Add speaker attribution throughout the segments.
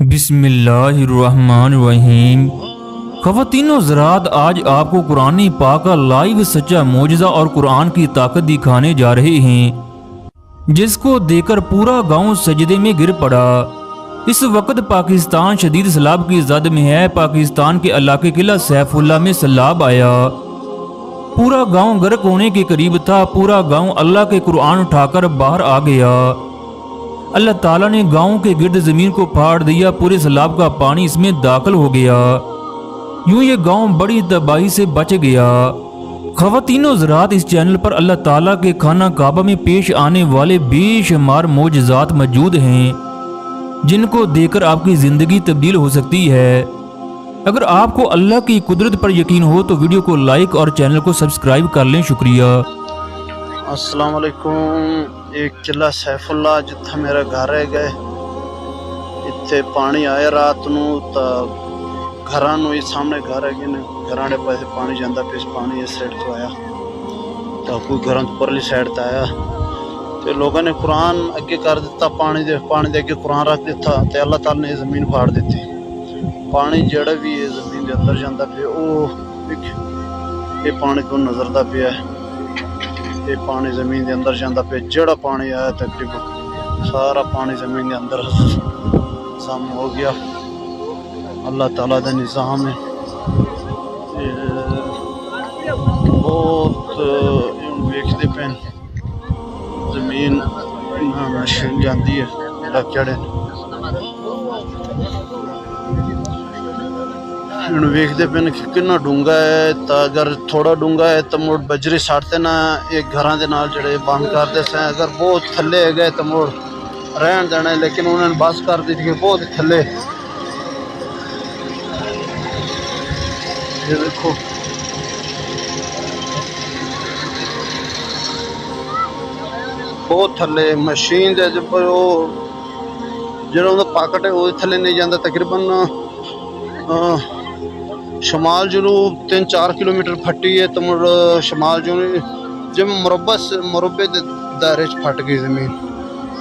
Speaker 1: बिस्मिल्लाहिर्रहमानिर्रहीम। ख़वातीन व ज़रात, आज आपको कुरान पाक का लाइव सच्चा मौजज़ा और कुरान की ताकत दिखाने जा रहे हैं, जिसको देखकर पूरा गांव सजदे में गिर पड़ा। इस वक्त पाकिस्तान शदीद सैलाब की जद में है। पाकिस्तान के इलाके किला सैफुल्ला में सैलाब आया, पूरा गांव गर्क होने के करीब था। पूरा गांव अल्लाह के कुरान उठाकर बाहर आ गया। अल्लाह ताला ने गांव के गिर्द जमीन को फाड़ दिया, पूरे सैलाब का पानी इसमें दाखिल हो गया। यूं ये गांव बड़ी तबाही से बच गया। ख़वातीनो ज़रात, इस चैनल पर अल्लाह ताला के खाना काबा में पेश आने वाले बेशुमार मोजज़ात मौजूद हैं, जिनको देखकर आपकी ज़िंदगी तब्दील हो सकती है। अगर आपको अल्लाह की कुदरत पर यकीन हो तो वीडियो को लाइक और चैनल को सब्सक्राइब कर लें। शुक्रिया।
Speaker 2: अस्सलाम वालेकुम। एक किला सैफुल्ला जिथे मेरा घर है गए, इतने पानी आया रात नू तो घरां नू सामने घर है ने घरां दे पासे पानी जांदा पिस। पानी इस साइड तो आया तो कोई घरां तो परली साइड तो आया तो लोगों ने कुरान अगे कर दिता, पानी दे अगे कुरान रख दिता तो अल्लाह ताला ने जमीन फाड़ दी। पानी जड़ा भी है जमीन के अंदर जाता पे, ये पानी को नजरदा पिया है। ये पानी जमीन के अंदर जाता पे, जड़ा पानी आया तकरीबन सारा पानी जमीन के अंदर सामने हो गया। अल्लाह ताला का निज़ाम है। बहुत वेखते पे जमीन मशीन जाती है चढ़े वेखते पे कितना डूंगा है। तो अगर थोड़ा डूंगा है तो मुड़ बजरी साड़ते ना एक घर के नाल जड़े बंद करते से। अगर बहुत थले गए तो मुड़ रहन देना, लेकिन उन्होंने बस कर दी थी बहुत थले। ये देखो बहुत थले मशीन दे जो पाकट है वो थले नहीं जाता। तकरीबन शमाल जनूब 3-4 किलोमीटर फटी है तो मुड़ शमाल जनूब जब मुरब्बे के दायरे फट गई जमीन।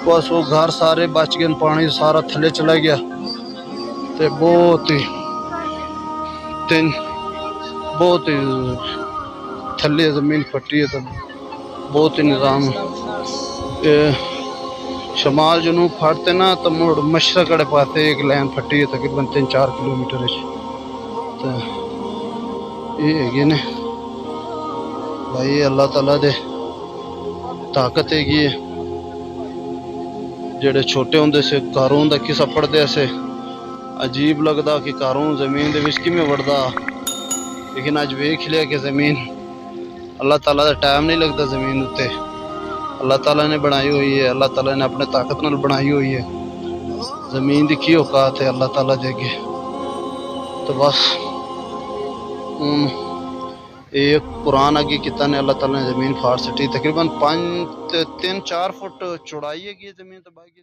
Speaker 2: बस वो घर सारे बच गए, पानी सारा थले चला गया। तो बहुत ही थले जमीन फटी है तो बहुत ही निज़ाम। शमाल जनूब फटते ना तो मुड़ मशरक वाले पासे एक लाइन फटी है तकरीबन 3-4 किलोमीटर। तो ये है ने भाई अल्लाह ताला दे ताकत है कि जेड़े छोटे होंदे से कारून दा किस्सा पढ़दे से अजीब लगदा कि कारून जमीन दे विच किवें वड़दा, लेकिन अज वेख लिया कि जमीन अल्लाह ताला दा टाइम नहीं लगता। जमीन उत्ते अल्लाह ताला ने बनाई हुई है, अल्लाह ताला ने अपने ताकत नाल बनाई हुई है। जमीन दी की औकात है अल्लाह ताला दे अगे। तो बस एक कुरान आगे किता ने अल्लाह ताला ने जमीन फाड़ सटी। तकरीबन 3-4 फुट चौड़ाई है जमीन तो बाकी